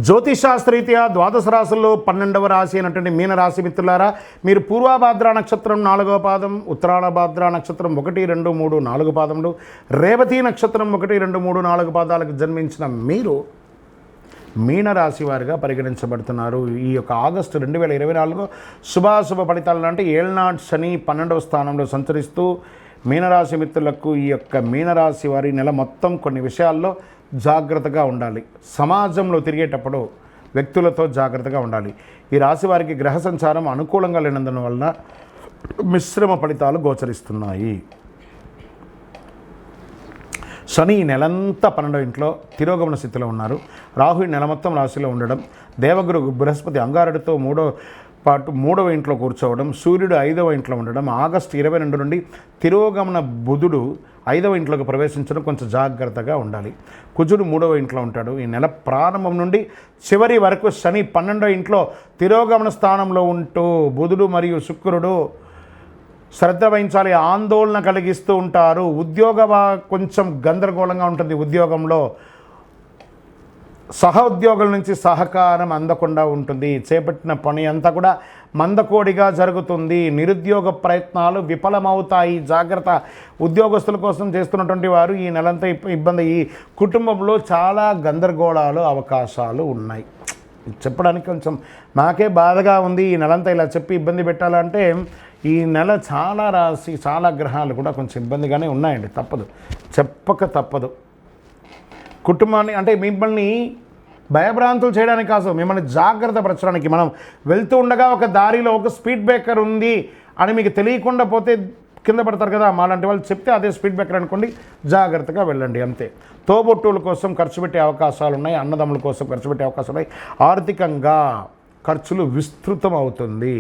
జ్యోతిషాస్త్రరీత్యా ద్వాదశ రాశుల్లో 12వ రాశి అయినటువంటి మీనరాశి మిత్రులారా, మీరు పూర్వభాద్ర నక్షత్రం 4వ పాదం, ఉత్తరాభాద్ర నక్షత్రం 1, 2, 3, 4 పాదములు, రేవతి నక్షత్రం 1, 2, 3, 4 పాదాలకు జన్మించిన మీరు మీనరాశి వారిగా పరిగణించబడుతున్నారు. ఈ యొక్క ఆగస్టు 2024 శుభాశుభ ఫలితాలు అంటే ఏళ్నాడు శని 12వ స్థానంలో సంచరిస్తూ మీనరాశి మిత్రులకు ఈ యొక్క మీనరాశి వారి నెల మొత్తం కొన్ని విషయాల్లో జాగ్రత్తగా ఉండాలి. సమాజంలో తిరిగేటప్పుడు వ్యక్తులతో జాగ్రత్తగా ఉండాలి. ఈ రాశి వారికి గ్రహ సంచారం అనుకూలంగా లేనందువలన మిశ్రమ ఫలితాలు గోచరిస్తున్నాయి. శని నెలంతా 12వ ఇంట్లో తిరోగమన స్థితిలో ఉన్నారు. రాహు నెల మొత్తం రాశిలో ఉండడం, దేవగురు బృహస్పతి అంగారడితో 3వ ఇంట్లో కూర్చోవడం, సూర్యుడు 5వ ఇంట్లో ఉండడం, ఆగస్టు 22 నుండి తిరోగమన బుధుడు 5వ ఇంట్లోకి ప్రవేశించడం కొంచెం జాగ్రత్తగా ఉండాలి. కుజుడు 3వ ఇంట్లో ఉంటాడు. ఈ నెల ప్రారంభం నుండి చివరి వరకు శని 12వ ఇంట్లో తిరోగమన స్థానంలో ఉంటూ బుధుడు మరియు శుక్రుడు శ్రద్ధ వహించాలి, ఆందోళన కలిగిస్తూ ఉంటారు. కొంచెం గందరగోళంగా ఉంటుంది. ఉద్యోగంలో సహోద్యోగుల నుంచి సహకారం అందకుండా ఉంటుంది. చేపట్టిన పని అంతా కూడా మందకోడిగా జరుగుతుంది. నిరుద్యోగ ప్రయత్నాలు విఫలమవుతాయి. జాగ్రత్త. ఉద్యోగస్తుల కోసం చేస్తున్నటువంటి వారు ఈ నెలంతా ఇబ్బంది. ఈ కుటుంబంలో చాలా గందరగోళాలు అవకాశాలు ఉన్నాయి. చెప్పడానికి కొంచెం నాకే బాధగా ఉంది. ఈ నెలంతా ఇలా చెప్పి ఇబ్బంది పెట్టాలంటే ఈ నెల చాలా రాశి చాలా గ్రహాలు కూడా కొంచెం ఇబ్బందిగానే ఉన్నాయండి. చెప్పక తప్పదు. కుటుంబాన్ని అంటే మిమ్మల్ని భయభ్రాంతులు చేయడానికి కాదు, మిమ్మల్ని జాగ్రత్త పరచడానికి. మనం వెళ్తూ ఉండగా ఒక దారిలో ఒక స్పీడ్ బ్రేకర్ ఉంది అని మీకు తెలియకుండా పోతే కింద పడతారు కదా, మాలాంటి వాళ్ళు చెప్తే అదే స్పీడ్ బ్రేకర్ అనుకోండి, జాగ్రత్తగా వెళ్ళండి అంతే. తోబుట్టువుల కోసం ఖర్చు పెట్టే అవకాశాలు ఉన్నాయి. అన్నదమ్ముల కోసం ఖర్చు పెట్టే అవకాశాలు ఉన్నాయి. ఆర్థికంగా ఖర్చులు విస్తృతం అవుతుంది.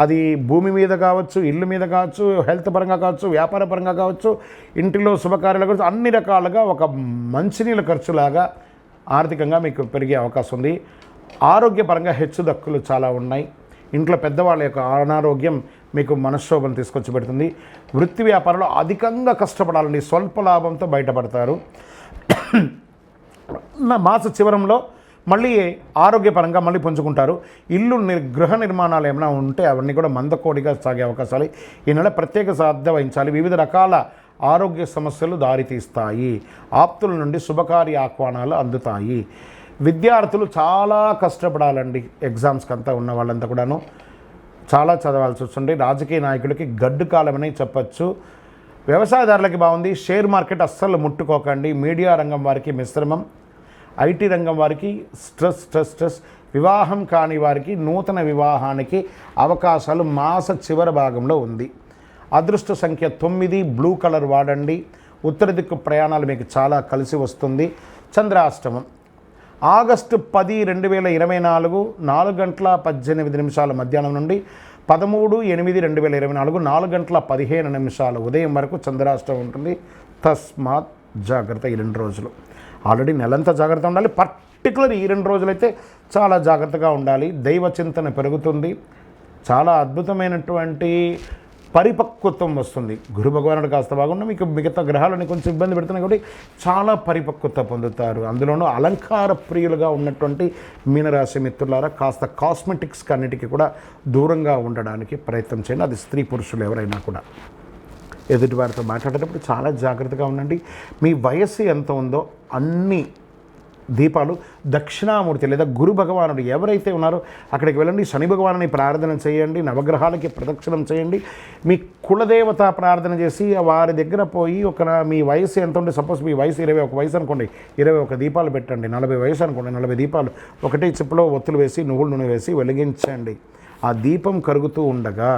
అది భూమి మీద కావచ్చు, ఇల్లు మీద కావచ్చు, హెల్త్ పరంగా కావచ్చు, వ్యాపార పరంగా కావచ్చు, ఇంటిలో శుభకార్యాలు కావచ్చు, అన్ని రకాలుగా ఒక మంచినీళ్ళ ఖర్చులాగా ఆర్థికంగా మీకు పెరిగే అవకాశం ఉంది. ఆరోగ్యపరంగా హెచ్చుదక్కులు చాలా ఉన్నాయి. ఇంట్లో పెద్దవాళ్ళ యొక్క అనారోగ్యం మీకు మనశ్శోభను తీసుకొచ్చి పెడుతుంది. వృత్తి వ్యాపారంలో అధికంగా కష్టపడాలండి. స్వల్ప లాభంతో బయటపడతారు. మాస చివరంలో మళ్ళీ ఆరోగ్యపరంగా మళ్ళీ పుంజుకుంటారు. గృహ నిర్మాణాలు ఏమైనా ఉంటే అవన్నీ కూడా మందకోడిగా సాగే అవకాశాలు. ఈ నెల ప్రత్యేక శ్రద్ధ వహించాలి. వివిధ రకాల ఆరోగ్య సమస్యలు దారితీస్తాయి. ఆప్తుల నుండి శుభకార్య ఆహ్వానాలు అందుతాయి. విద్యార్థులు చాలా కష్టపడాలండి. ఎగ్జామ్స్కి అంతా ఉన్న వాళ్ళంతా కూడాను చాలా చదవాల్సి వస్తుంది. రాజకీయ నాయకులకి గడ్డు కాలమని చెప్పచ్చు. వ్యవసాయదారులకి బాగుంది. షేర్ మార్కెట్ అస్సలు ముట్టుకోకండి. మీడియా రంగం వారికి మిశ్రమం. ఐటీ రంగం వారికి స్ట్రెస్. వివాహం కాని వారికి నూతన వివాహానికి అవకాశాలు మాస చివరి భాగంలో ఉంది. అదృష్ట సంఖ్య 9. బ్లూ కలర్ వాడండి. ఉత్తర దిక్కు ప్రయాణాలు మీకు చాలా కలిసి వస్తుంది. చంద్రాష్టమం ఆగస్టు 10, 2024 4:18 మధ్యాహ్నం నుండి 13/8/2024 4:15 ఉదయం వరకు చంద్రాష్టమం ఉంటుంది. తస్మాత్ జాగ్రత్త. ఈ 2 రోజులు ఆల్రెడీ నెలంతా జాగ్రత్త ఉండాలి. పర్టికులర్ ఈ 2 రోజులైతే చాలా జాగ్రత్తగా ఉండాలి. దైవ చింతన పెరుగుతుంది. చాలా అద్భుతమైనటువంటి పరిపక్వత్వం వస్తుంది. గురు భగవానుడు కాస్త బాగున్నా మీకు మిగతా గ్రహాలని కొంచెం ఇబ్బంది పెడుతున్నాయి కాబట్టి చాలా పరిపక్వత పొందుతారు. అందులోనూ అలంకార ప్రియులుగా ఉన్నటువంటి మీనరాశి మిత్రులారా కాస్త కాస్మెటిక్స్కి అన్నిటికీ కూడా దూరంగా ఉండడానికి ప్రయత్నం చేయండి. అది స్త్రీ పురుషులు ఎవరైనా కూడా. ఎదుటి వారితో మాట్లాడేటప్పుడు చాలా జాగ్రత్తగా ఉండండి. మీ వయస్సు ఎంత ఉందో అన్ని దీపాలు దక్షిణామూర్తి లేదా గురు భగవానుడు ఎవరైతే ఉన్నారో అక్కడికి వెళ్ళండి. శని భగవానుని ప్రార్థన చేయండి. నవగ్రహాలకి ప్రదక్షిణం చేయండి. మీ కులదేవత ప్రార్థన చేసి వారి దగ్గర పోయి మీ వయసు ఎంత ఉంటే, సపోజ్ మీ వయసు 21 వయసు అనుకోండి, 21 దీపాలు పెట్టండి. 40 వయసు అనుకోండి, 40 దీపాలు ఒకటే చిప్పులో ఒత్తులు వేసి నువ్వుల నూనె వేసి వెలిగించండి. ఆ దీపం కరుగుతూ ఉండగా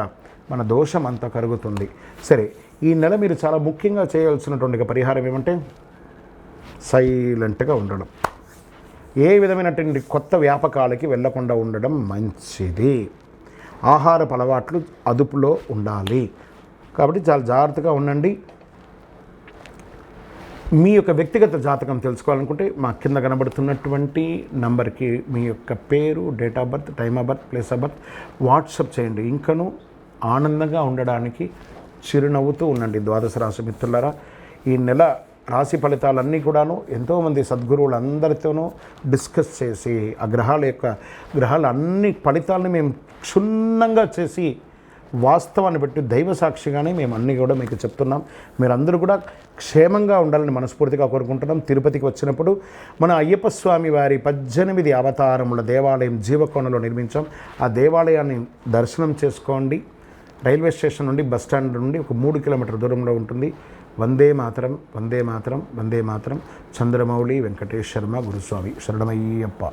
మన దోషం అంతా కరుగుతుంది. సరే, ఈ నెల మీరు చాలా ముఖ్యంగా చేయాల్సినటువంటి పరిహారం ఏమంటే సైలెంట్గా ఉండడం. ఏ విధమైనటువంటి కొత్త వ్యాపకాలకి వెళ్లకుండా ఉండడం మంచిది. ఆహారపు అలవాట్లు అదుపులో ఉండాలి. కాబట్టి చాలా జాగ్రత్తగా ఉండండి. మీ యొక్క వ్యక్తిగత జాతకం తెలుసుకోవాలనుకుంటే మా కింద కనబడుతున్నటువంటి నంబర్కి మీ యొక్క పేరు, date of birth, time of birth, place of birth WhatsApp చేయండి. ఇంకనూ ఆనందంగా ఉండడానికి చిరునవ్వుతూ ఉండండి. ద్వాదశ రాశి మిత్రులారా, ఈ నెల రాశి ఫలితాలన్నీ కూడాను ఎంతోమంది సద్గురువులందరితోనూ డిస్కస్ చేసి ఆ గ్రహాల అన్ని ఫలితాలని మేము క్షుణ్ణంగా చేసి వాస్తవాన్ని బట్టి దైవ సాక్షిగానే మేము అన్నీ కూడా మీకు చెప్తున్నాం. మీరందరూ కూడా క్షేమంగా ఉండాలని మనస్ఫూర్తిగా కోరుకుంటున్నాం. తిరుపతికి వచ్చినప్పుడు మన అయ్యప్ప స్వామి వారి 18 అవతారముల దేవాలయం జీవకోణలో నిర్మించాం. ఆ దేవాలయాన్ని దర్శనం చేసుకోండి. రైల్వే స్టేషన్ నుండి బస్ స్టాండ్ నుండి ఒక 3 కిలోమీటర్ దూరంలో ఉంటుంది. వందే మాతరం, వందే మాతరం, వందే మాతరం. చంద్రమౌళి వెంకటేష్ శర్మ గురుస్వామి. శరణమయ్యప్ప.